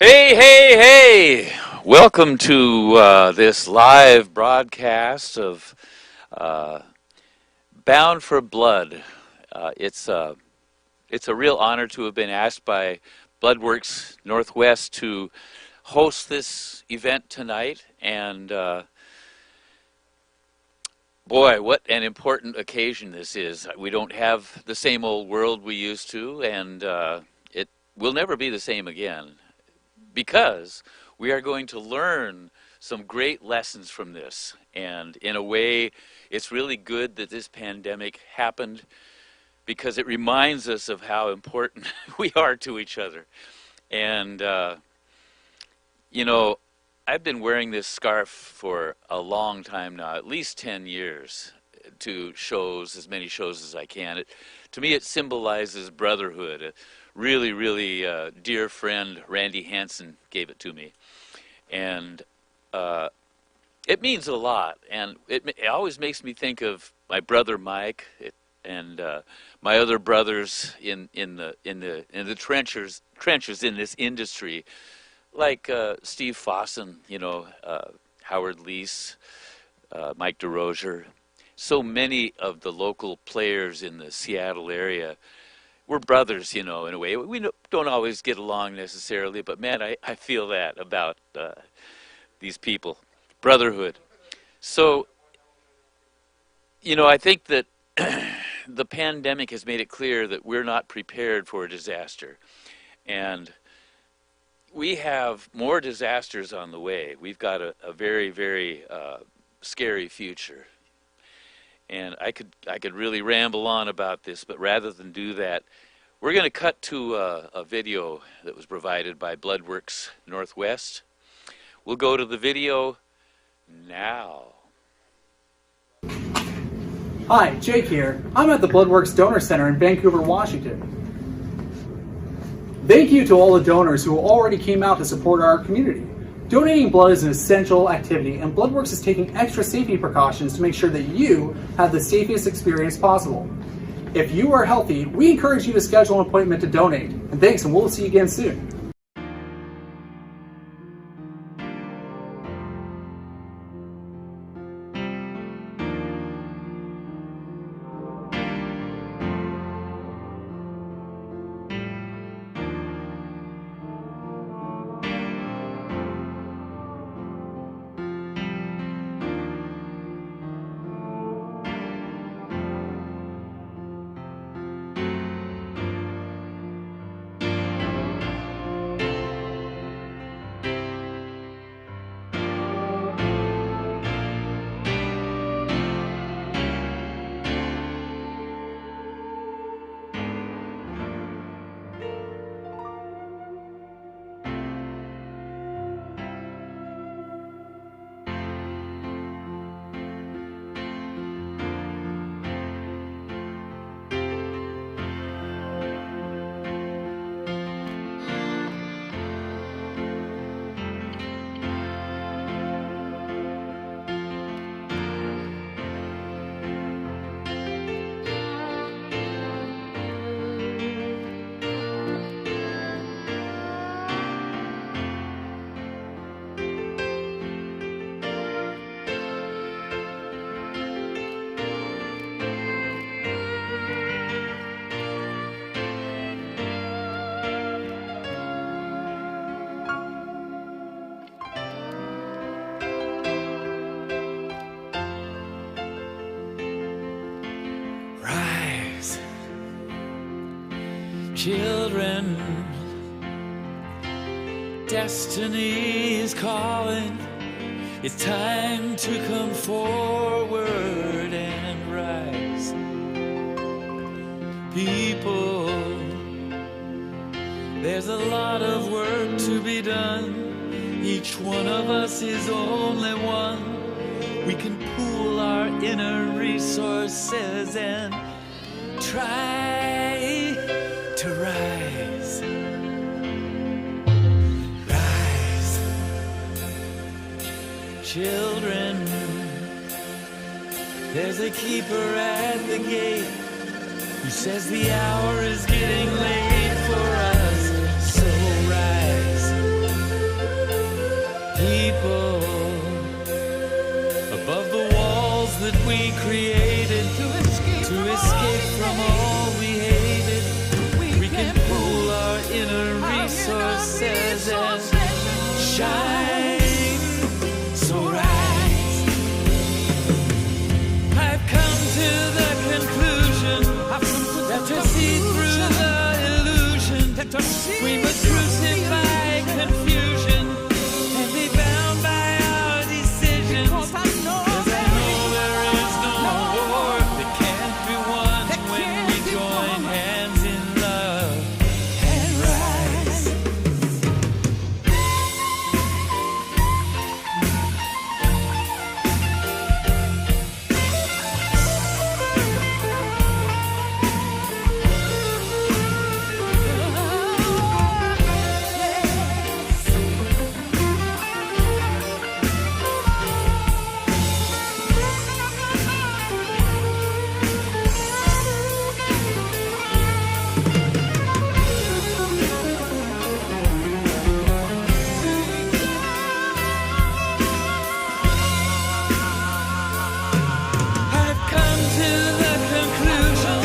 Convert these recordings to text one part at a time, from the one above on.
Hey, hey, hey! Welcome to this live broadcast of uh, Bound for Blood. It's a real honor to have been asked by Bloodworks Northwest to host this event tonight, and boy, what an important occasion this is. We don't have the same old world we used to, and it will never be the same again, because we are going to learn some great lessons from this. And in a way, it's really good that this pandemic happened because it reminds us of how important we are to each other. And, you know, I've been wearing this scarf for a long time now, at least 10 years, to shows, as many shows as I can. To me, it symbolizes brotherhood. A really, really dear friend, Randy Hansen, gave it to me. And it means a lot. And it always makes me think of my brother Mike and my other brothers in the trenches in this industry, like Steve Fossen, Howard Leese, Mike DeRozier. So many of the local players in the Seattle area, we're brothers, in a way. We don't always get along necessarily, but man, I feel that about these people. Brotherhood. So, I think that the pandemic has made it clear that we're not prepared for a disaster. And we have more disasters on the way. We've got a very, very scary future. And I could really ramble on about this, but rather than do that, we're going to cut to a video that was provided by Bloodworks Northwest. We'll go to the video now. Hi, Jake here. I'm at the Bloodworks Donor Center in Vancouver, Washington. Thank you to all the donors who already came out to support our community. Donating blood is an essential activity, and Bloodworks is taking extra safety precautions to make sure that you have the safest experience possible. If you are healthy, we encourage you to schedule an appointment to donate. And thanks, and we'll see you again soon. Children, destiny is calling. It's time to come forward and rise. People, there's a lot of work to be done. Each one of us is only one. We can pool our inner resources and try to rise. Rise. Children, there's a keeper at the gate who says the hour is getting late for us. So rise. created to escape from all we hated. We can pool our inner resources and shine. So rise. I've come to the conclusion that to see through the illusion, we must crucify confusion and be bound by our decisions. 'Cause I know there is no war that can't be won when we join hands in love and rise. I've come to the conclusion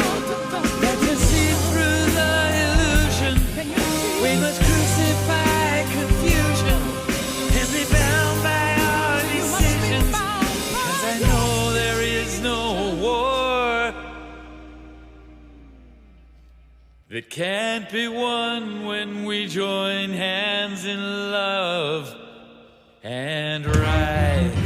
that to see through the illusion, we must crucify confusion and be bound by our decisions. 'Cause I know there is no war that can't be won when we join hands in love and rise.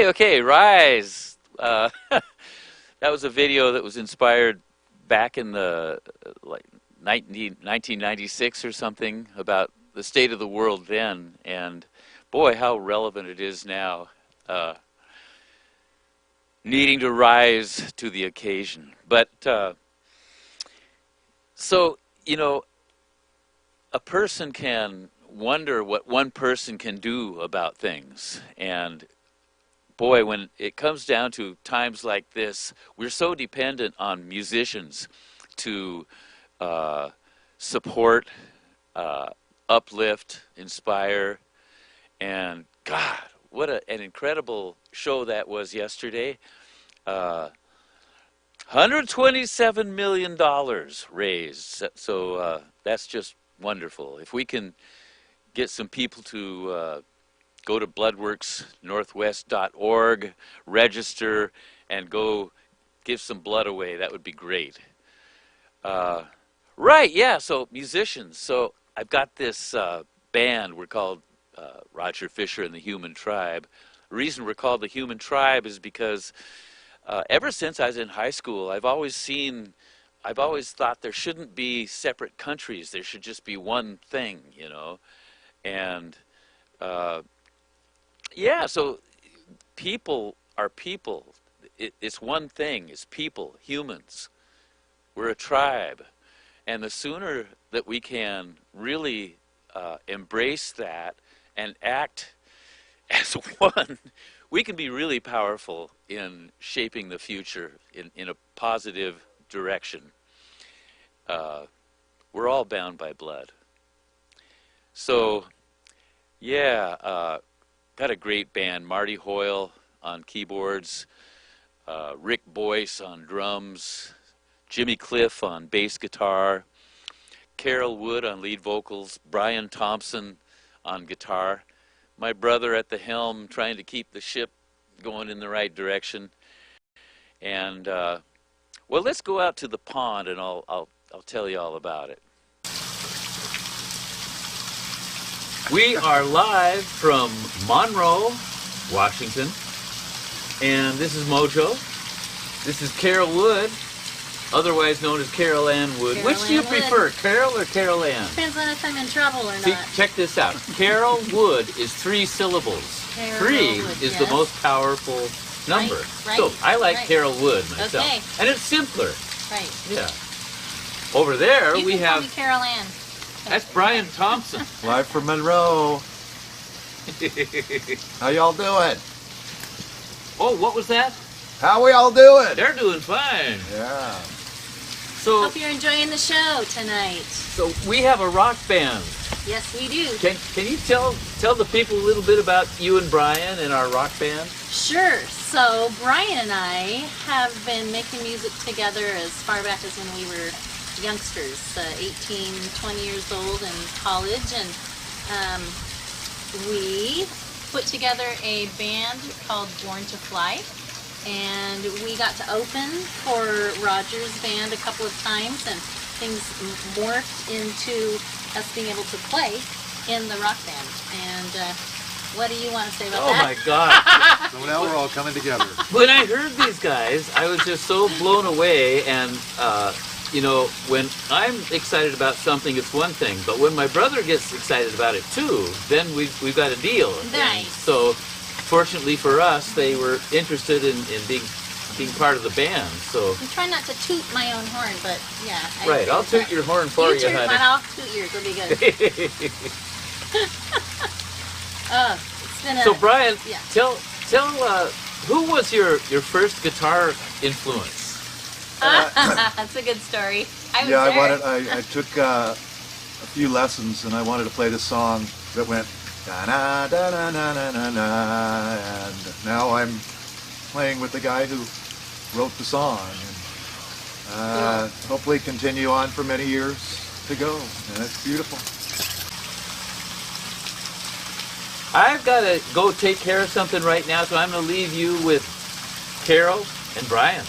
Okay, Rise. That was a video that was inspired back in the like 1996 or something about the state of the world then, and boy, how relevant it is now. Needing to rise to the occasion. But so, you know, a person can wonder what one person can do about things, and boy, when it comes down to times like this, we're so dependent on musicians to support, uplift, inspire, and God, what an incredible show that was yesterday. $127 million raised, so that's just wonderful. If we can get some people to go to bloodworksnorthwest.org, register, and go give some blood away, that would be great. Right, yeah, so musicians. So I've got this band, we're called Roger Fisher and the Human Tribe. The reason we're called the Human Tribe is because ever since I was in high school, I've always thought there shouldn't be separate countries. There should just be one thing, you know. And yeah, so people are people. It's one thing. It's people, humans. We're a tribe. And the sooner that we can really embrace that and act as one, we can be really powerful in shaping the future in a positive direction. We're all bound by blood. So, yeah, got a great band. Marty Hoyle on keyboards, Rick Boyce on drums, Jimmy Cliff on bass guitar, Carol Wood on lead vocals, Brian Thompson on guitar, my brother at the helm trying to keep the ship going in the right direction. And well, let's go out to the pond and I'll tell you all about it. We are live from Monroe, Washington, and this is Mojo. This is Carol Wood, otherwise known as Carol Ann Wood. Which do you prefer, Carol or Carol Ann? Depends on if I'm in trouble or See, not. check this out. Carol Wood is 3 syllables. Carol 3 Wood, is yes. the most powerful number. Right. So I like Right. Carol Wood myself. Okay. And it's simpler. Right. Yeah. Over there You we can call have, me Carol Ann. that's Brian Thompson. Live from Monroe. How y'all doing? Oh, what was that? How we all doing? They're doing fine. Yeah. So, Hope you're enjoying the show tonight. so we have a rock band. Yes, we do. Can you tell the people a little bit about you and Brian and our rock band? Sure. So Brian and I have been making music together as far back as when we were youngsters, 18, 20 years old in college, and we put together a band called Born to Fly, and we got to open for Roger's band a couple of times, and things morphed into us being able to play in the rock band. And what do you want to say about Oh that? my God. So now we're all coming together. When I heard these guys, I was just so blown away. And, you know, when I'm excited about something, it's one thing. But when my brother gets excited about it too, then we've got a deal. And Nice. so, fortunately for us, they were interested in being part of the band. So, I'm trying not to toot my own horn, but yeah. I right, agree I'll with toot that. your horn for you, toot honey. mine, I'll toot yours. It'll be good. It's been a... So, Brian, Yeah. tell who was your first guitar influence? That's a good story. I was Yeah, there. I took a few lessons and I wanted to play this song that went da na da na na na na na, and now I'm playing with the guy who wrote the song, and hopefully continue on for many years to go, and it's beautiful. I've got to go take care of something right now, so I'm going to leave you with Carol and Brian.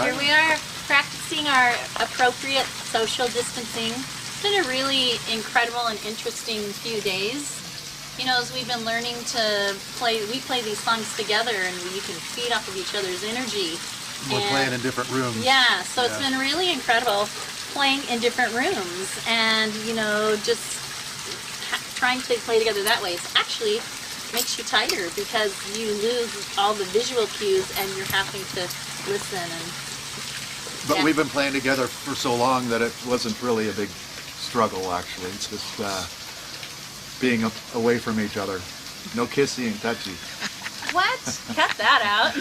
Here we are practicing our appropriate social distancing. It's been a really incredible and interesting few days. You know, as we've been learning to play, we play these songs together and you can feed off of each other's energy. We're And- playing in different rooms. Yeah, so it's Yeah. been really incredible playing in different rooms and, you know, just trying to play together that way. It actually makes you tighter because you lose all the visual cues and you're having to listen. And But yeah. we've been playing together for so long that it wasn't really a big struggle, actually. It's just being away from each other. No kissy and touchy. What? Cut that out.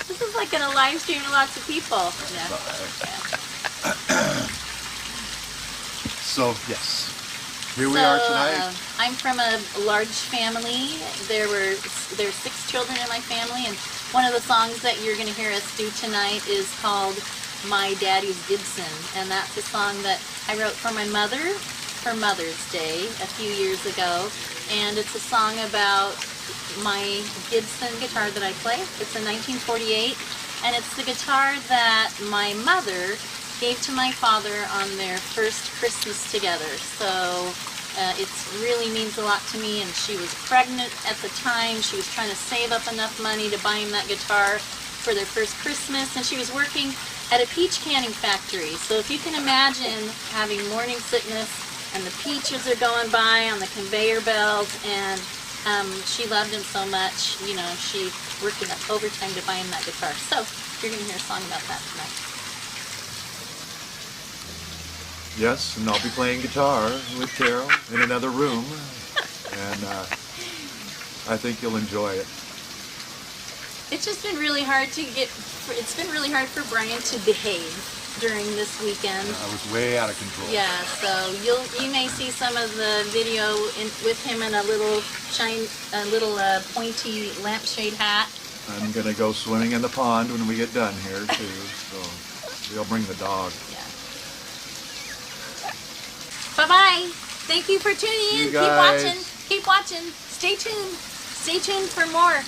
This is like in a live stream to lots of people. Yeah. So, yes. Here we are tonight. I'm from a large family. There's 6 children in my family, and one of the songs that you're going to hear us do tonight is called My Daddy's Gibson, and that's a song that I wrote for my mother for Mother's Day a few years ago, and it's a song about my Gibson guitar that I play. It's a 1948, and it's the guitar that my mother gave to my father on their first Christmas together. So it really means a lot to me, and she was pregnant at the time. She was trying to save up enough money to buy him that guitar for their first Christmas, and she was working at a peach canning factory. So if you can imagine having morning sickness and the peaches are going by on the conveyor belt, and she loved him so much, you know, she worked enough overtime to buy him that guitar. So you're going to hear a song about that tonight. Yes, and I'll be playing guitar with Carol in another room, and I think you'll enjoy it. It's just been really hard to it's been really hard for Brian to behave during this weekend. I was way out of control. Yeah, so you may see some of the video with him in a little pointy lampshade hat. I'm going to go swimming in the pond when we get done here, too, so we'll bring the dog. Yeah. Bye-bye. Thank you for tuning in. You guys. Keep watching. Stay tuned. Stay tuned for more.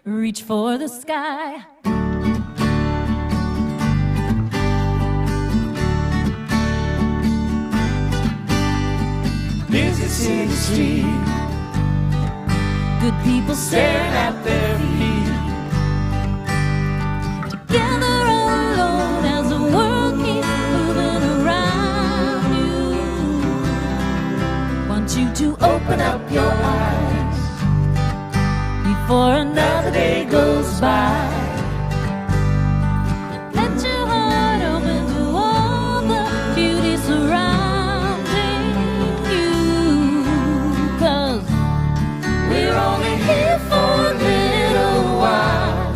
Reach for the sky. Busy city street, Good people staring at their feet. together alone as the world keeps moving around you. Want you to open open up your eyes before another day goes by. Let your heart open to all the beauty surrounding you, 'cause we're only here for a little while.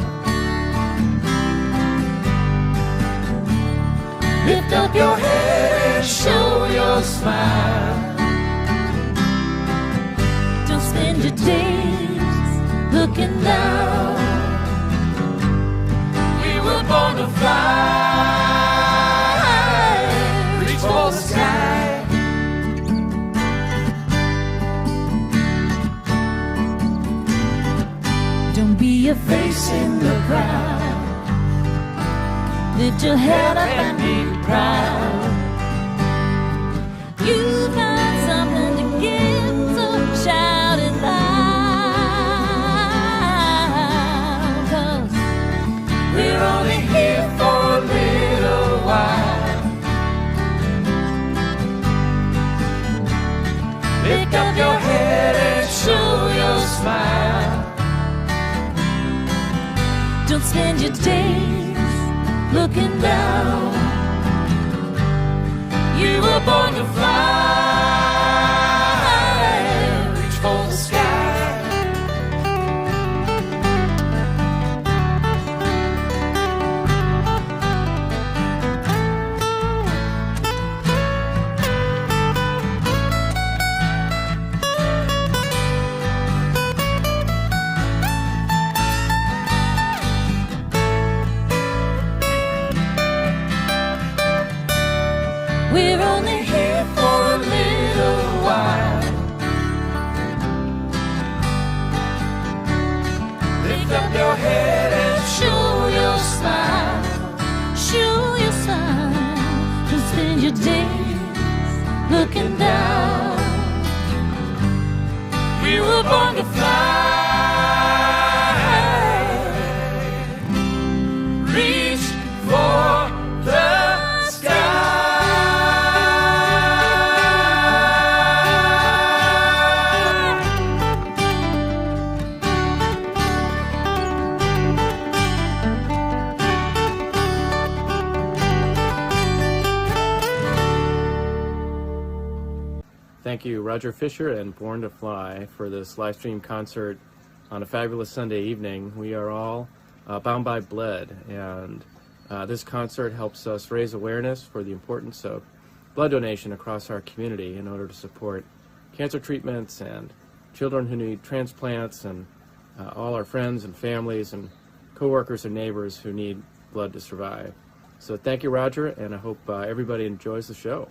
Lift up your head and show your smile. Don't spend your days looking down. We were born to fly, reach for the sky. Don't be a face in the crowd. Lift your head up and be proud. You've got something to give, so shout it loud. 'Cause we're only here for a little while. Lift up your head and show your smile. Don't spend your days looking down. You were born to fly, reach for the sky. We're only here for a little while. Lift up your head and show your smile. Show your smile. Don't spend your days looking down. We were born to fly. Reach for the sky. Thank you, Roger Fisher and Born to Fly, for this live stream concert on a fabulous Sunday evening. We are all bound by blood, and this concert helps us raise awareness for the importance of blood donation across our community in order to support cancer treatments and children who need transplants, and all our friends and families and coworkers and neighbors who need blood to survive. So thank you, Roger, and I hope everybody enjoys the show.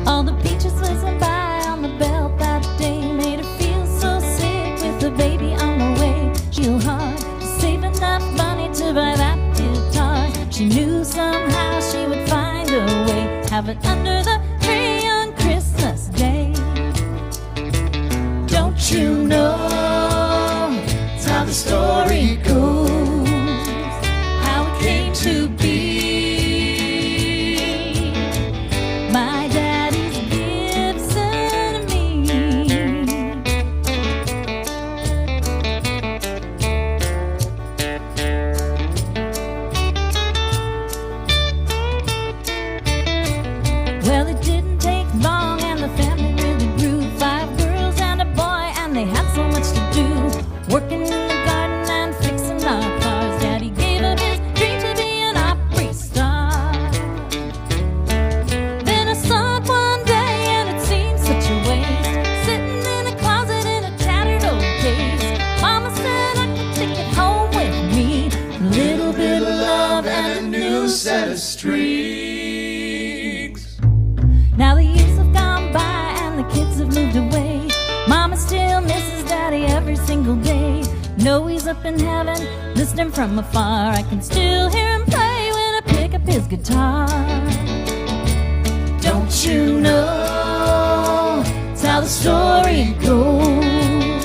All the peaches whizzing by on the belt that day made her feel so sick with the baby on the way. She'll hard to save enough money to buy that guitar. She knew somehow she would find a way, have it under the tree on Christmas Day. Don't you know it's how the story goes, how it came to be? My daddy's Gibson to me. Well, it didn't take long and the family really grew. 5 girls and a boy, and they had so much to do. Working in the garden and fixing our cars. Daddy gave up his dream to be an opera star. Then I saw it one day and it seemed such a waste, sitting in a closet in a tattered old case. Mama said I could take it home with me, a little bit of love and a new set of streaks. Now the years have gone by and the kids have moved away. Mama still misses Daddy every single day. Know he's up in heaven, listening from afar. I can still hear him play when I pick up his guitar. Don't you know it's how the story goes,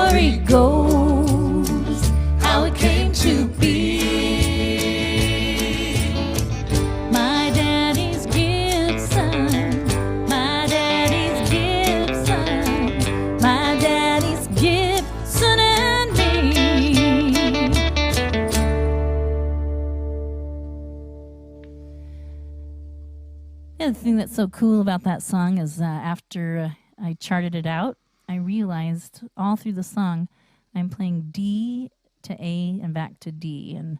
story goes, how it came to be. My daddy's Gibson, my daddy's Gibson, my daddy's Gibson and me. The other thing that's so cool about that song is after I charted it out, I realized all through the song I'm playing D to A and back to D. And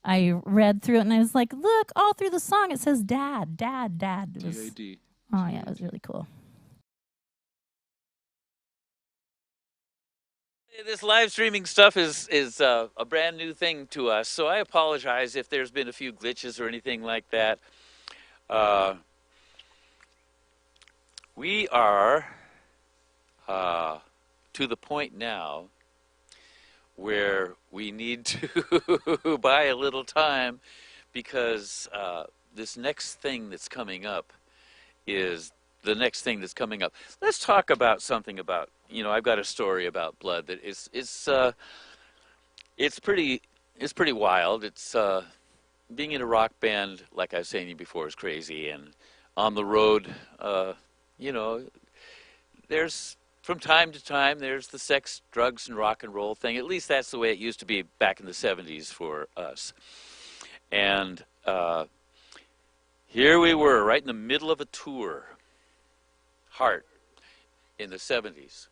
I read through it and I was like, look, all through the song it says dad, dad, dad. It was, D-A-D. oh, yeah, it was really cool. This live streaming stuff is a brand new thing to us, so I apologize if there's been a few glitches or anything like that. We are to the point now where we need to buy a little time because this next thing that's coming up is the next thing that's coming up. Let's talk about something about, I've got a story about blood that it's pretty wild. It's being in a rock band, like I was saying to you before, is crazy, and on the road, there's from time to time there's the sex, drugs, and rock and roll thing. At least that's the way it used to be back in the 70s for us. And here we were, right in the middle of a tour, Heart, in the 70s.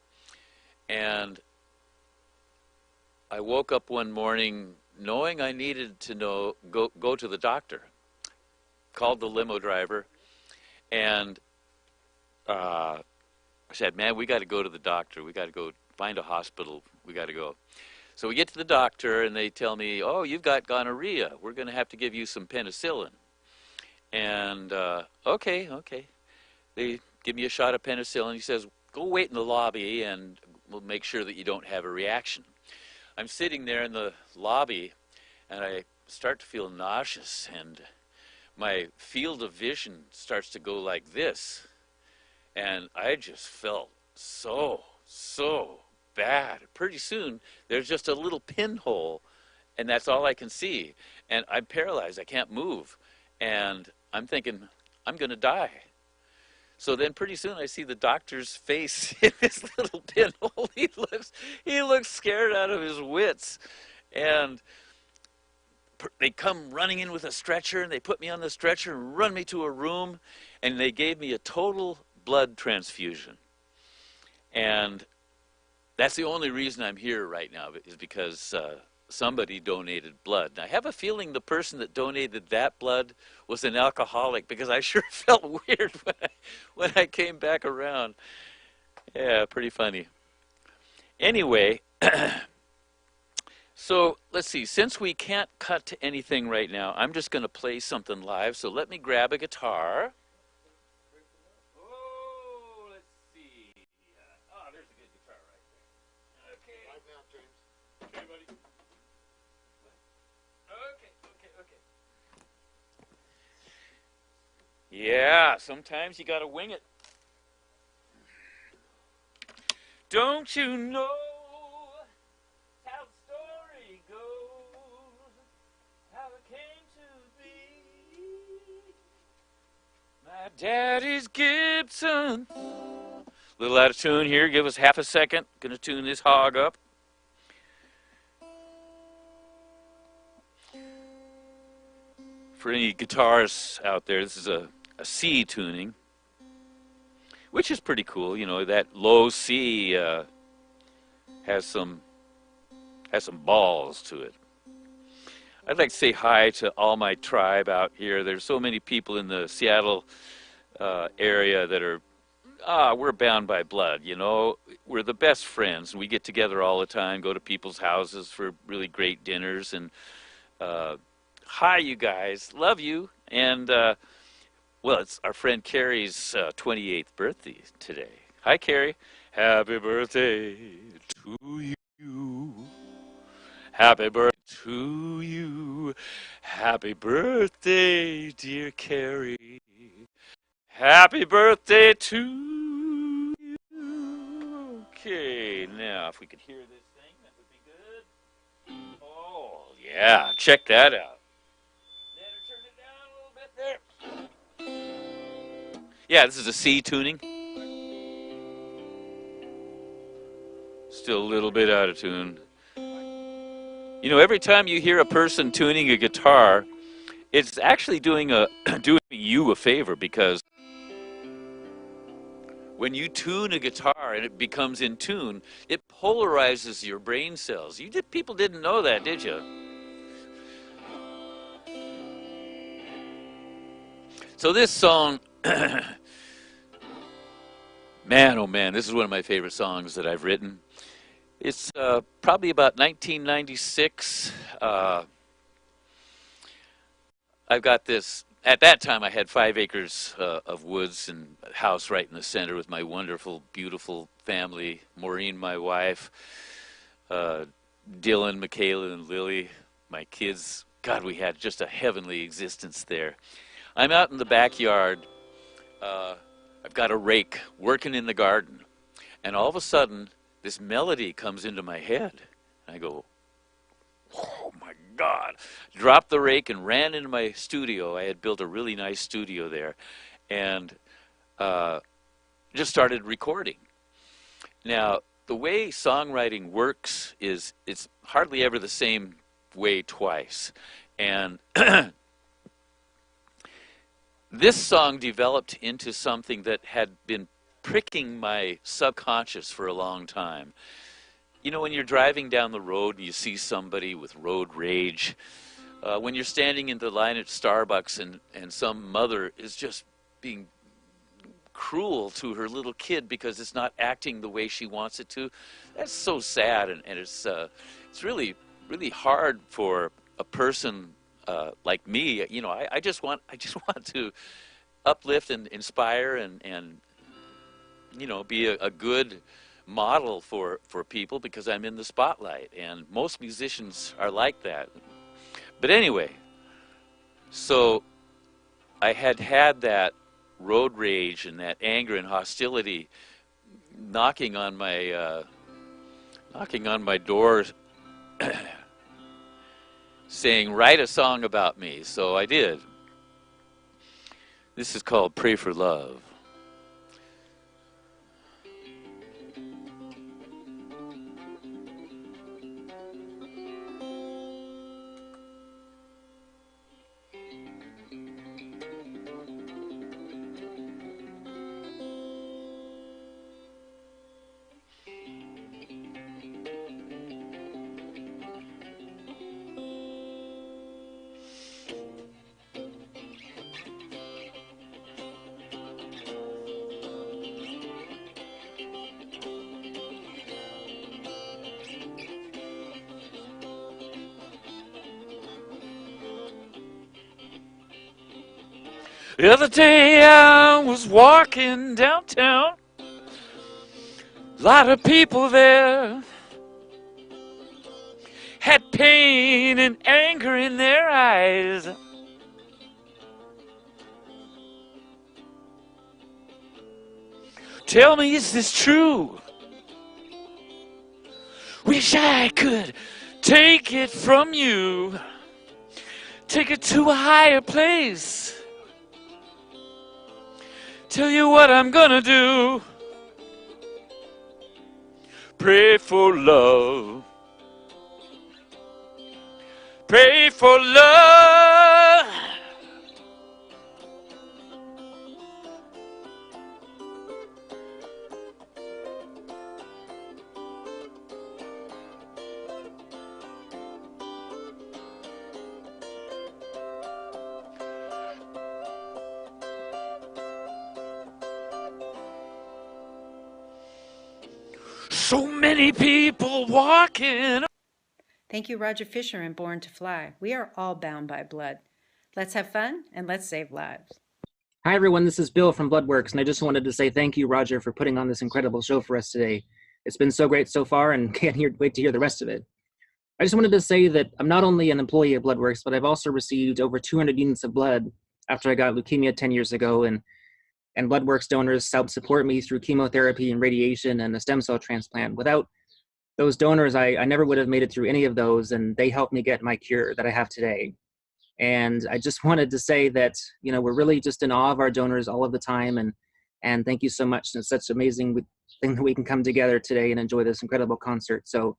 And I woke up one morning knowing I needed to go to the doctor. Called the limo driver, and I said, man, we got to go to the doctor. We got to go find a hospital. We got to go. So we get to the doctor, and they tell me, oh, you've got gonorrhea. We're going to have to give you some penicillin. And okay. They give me a shot of penicillin. He says, go wait in the lobby, and we'll make sure that you don't have a reaction. I'm sitting there in the lobby, and I start to feel nauseous, and my field of vision starts to go like this. And I just felt so bad. Pretty soon, there's just a little pinhole, and that's all I can see. And I'm paralyzed. I can't move. And I'm thinking, I'm going to die. So then pretty soon I see the doctor's face in this little pinhole. He looks scared out of his wits. And they come running in with a stretcher, and they put me on the stretcher and run me to a room, and they gave me a total blood transfusion. And that's the only reason I'm here right now, is because somebody donated blood. And I have a feeling the person that donated that blood was an alcoholic, because I sure felt weird when I came back around. Yeah, pretty funny. Anyway, so let's see. Since we can't cut to anything right now, I'm just going to play something live. So let me grab a guitar. Oh, let's see. Oh, there's a good guitar right there. Okay. Live now, James. Okay, buddy. Okay. Yeah, sometimes you got to wing it. Don't you know how the story goes, how it came to be? My daddy's Gibson. A little out of tune here. Give us half a second. Gonna tune this hog up. For any guitarists out there, this is a C tuning, which is pretty cool. You know, that low C has some balls to it. I'd like to say hi to all my tribe out here. There's so many people in the Seattle area that are, we're bound by blood, you know. We're the best friends. We get together all the time, go to people's houses for really great dinners. And hi, you guys. Love you. And, well, it's our friend Carrie's 28th birthday today. Hi, Carrie. Happy birthday to you. Happy birthday to you. Happy birthday, dear Carrie. Happy birthday to you. Okay, now. Now, if we could hear this thing, that would be good. Oh, yeah, check that out. Better turn it down a little bit there. Yeah, this is a C tuning. Still a little bit out of tune. You know, every time you hear a person tuning a guitar, it's actually doing you a favor, because when you tune a guitar and it becomes in tune, it polarizes your brain cells. People didn't know that, did you? So this song, man, oh man, this is one of my favorite songs that I've written. It's probably about 1996. I've got this. At that time, I had 5 acres of woods and a house right in the center with my wonderful, beautiful family. Maureen, my wife, Dylan, Michaela, and Lily, my kids. God, we had just a heavenly existence there. I'm out in the backyard. I've got a rake working in the garden. And all of a sudden, this melody comes into my head. And I go, oh my God. Dropped the rake and ran into my studio. I had built a really nice studio there. And just started recording. Now, the way songwriting works is it's hardly ever the same way twice. And this song developed into something that had been pricking my subconscious for a long time. You know, when you're driving down the road and you see somebody with road rage, when you're standing in the line at Starbucks and some mother is just being cruel to her little kid because it's not acting the way she wants it to, that's so sad, and it's really, really hard for a person like me. You know, I just want to uplift and inspire and you know, be a good model for people, because I'm in the spotlight, and most musicians are like that. But anyway, so I had that road rage and that anger and hostility knocking on my door saying, write a song about me. So I did. This is called Pray for Love. The other day I was walking downtown, a lot of people there had pain and anger in their eyes. Tell me, is this true? Wish I could take it from you, take it to a higher place. Tell you what I'm gonna do. Pray for love. Pray for love. So many people walking. Thank you, Roger Fisher and Born to Fly. We are all bound by blood. Let's have fun and let's save lives. Hi, everyone. This is Bill from Bloodworks, and I just wanted to say thank you, Roger, for putting on this incredible show for us today. It's been so great so far, and wait to hear the rest of it. I just wanted to say that I'm not only an employee at Bloodworks, but I've also received over 200 units of blood after I got leukemia 10 years ago, and Bloodworks donors helped support me through chemotherapy and radiation and a stem cell transplant. Without Those donors, I never would have made it through any of those, and they helped me get my cure that I have today. And I just wanted to say that, you know, we're really just in awe of our donors all of the time, and thank you so much. It's such an amazing thing that we can come together today and enjoy this incredible concert. So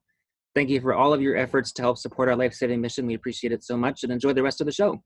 thank you for all of your efforts to help support our life-saving mission. We appreciate it so much, and enjoy the rest of the show.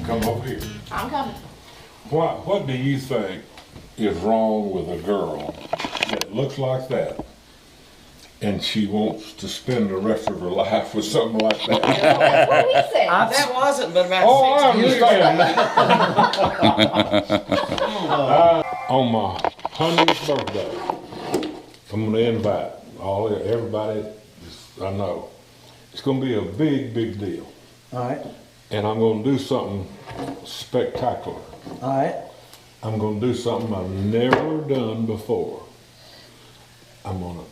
Come over here. I'm coming. What do you think is wrong with a girl that looks like that and she wants to spend the rest of her life with something like that? That's what he said. That wasn't but about Oh, I 6 years understand ago. that. On my 100th birthday, I'm going to invite everybody I know. It's going to be a big, big deal. All right. And I'm going to do something spectacular. All right. I'm going to do something I've never done before. I'm going to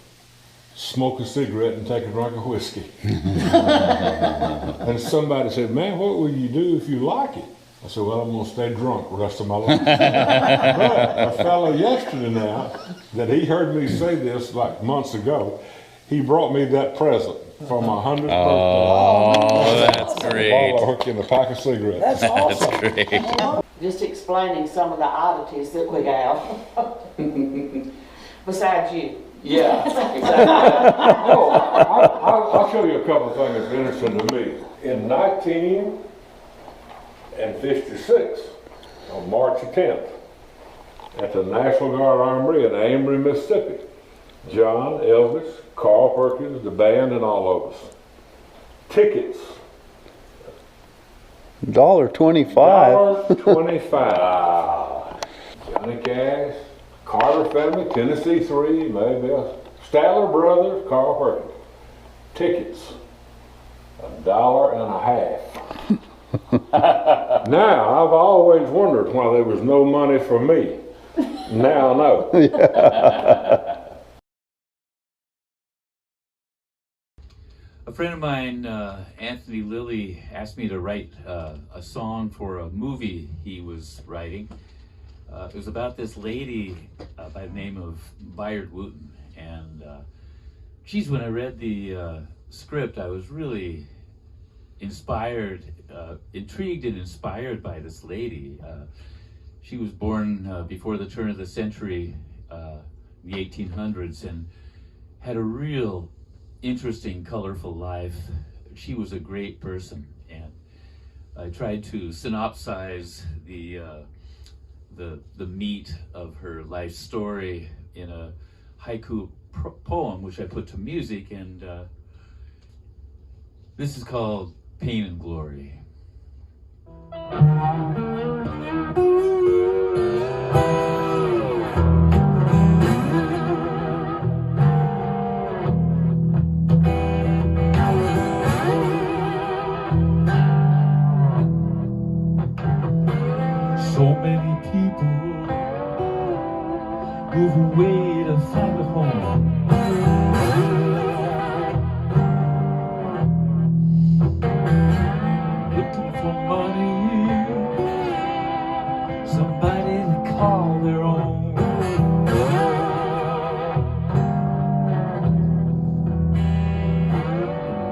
smoke a cigarette and take a drink of whiskey. And somebody said, man, what will you do if you like it? I said, well, I'm going to stay drunk the rest of my life. But a fellow yesterday now, that he heard me say this like months ago, he brought me that present for my 100th birthday. Oh, that's great. A bottle of hook and a pack of cigarettes. That's awesome. That's great. Just explaining some of the oddities that we have. Besides you. Yeah, exactly. No, I'll show you a couple of things that's interesting to me. In 1956, on March 10th, at the National Guard Armory in Amory, Mississippi, John, Elvis, Carl Perkins, the band, and all of us. Tickets. $1.25. $1.25. Johnny Cash, Carter family, Tennessee 3, maybe Statler Brothers, Carl Perkins. Tickets. $1.50. Now, I've always wondered why there was no money for me. Now I know. A friend of mine, Anthony Lilly, asked me to write a song for a movie he was writing. It was about this lady by the name of Bayard Wooten. And geez, when I read the script, I was really inspired, intrigued and inspired by this lady. She was born before the turn of the century, in the 1800s, and had a real interesting, colorful life. She was a great person, and I tried to synopsize the meat of her life story in a haiku poem, which I put to music, and this is called Pain and Glory. So many people move away to find a home. Looking for money, somebody to call their own. The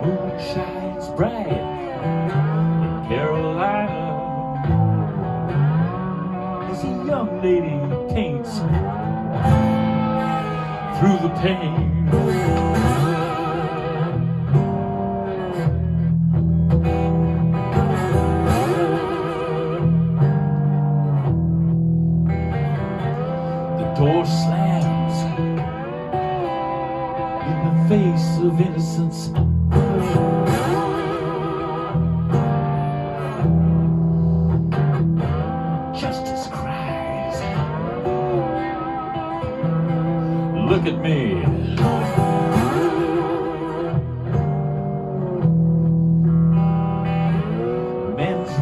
moon shines bright in Carolina. A young lady paints through the pain. The door slams in the face of innocence.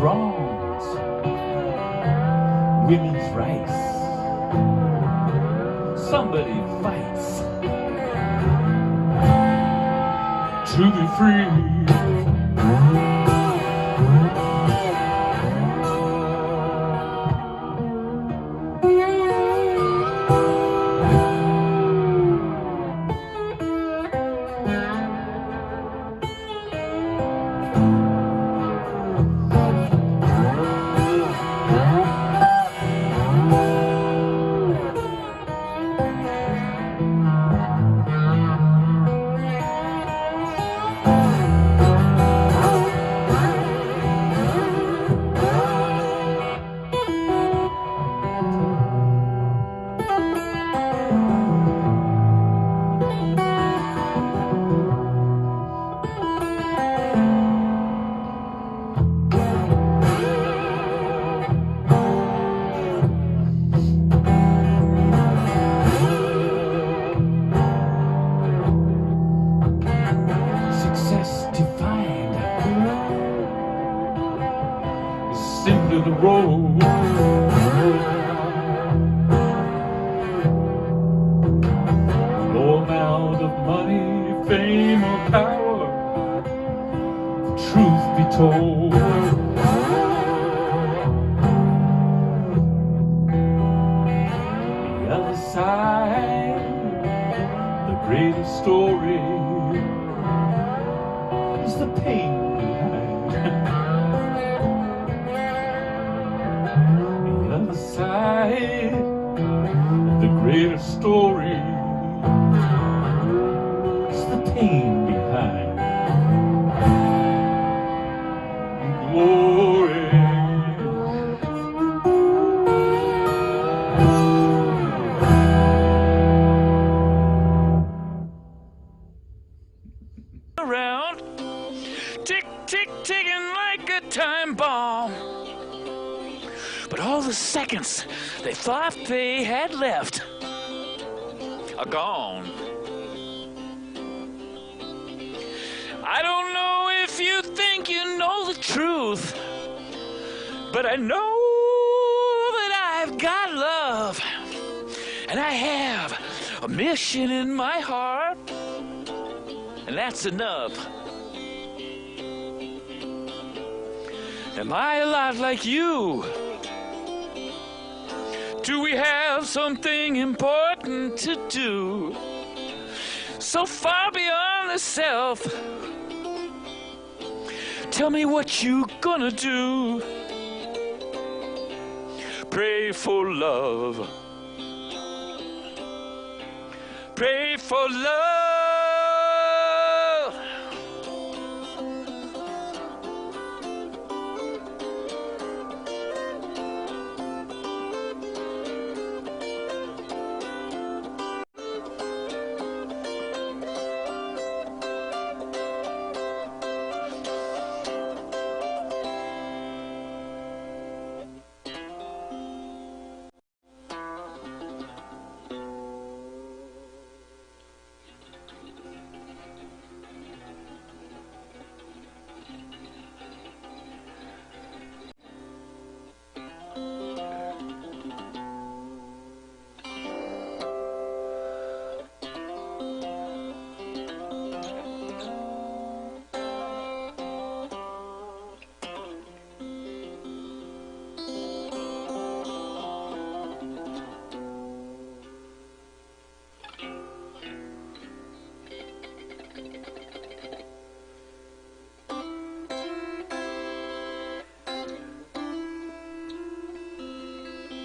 wrongs, women's rights. Somebody fights to be free. Simply the road. No amount of money, fame, or power, the truth be told. The other side, the greatest story, is the pain behind. The other side of the greater story is the pain behind glory. Around, tick, tick, ticking like a time bomb. But all the seconds they thought they had left are gone. I don't know if you think you know the truth, but I know that I've got love, and I have a mission in my heart, and that's enough. Am I a lot like you? Do we have something important to do? So far beyond the self. Tell me what you gonna do. Pray for love. Pray for love.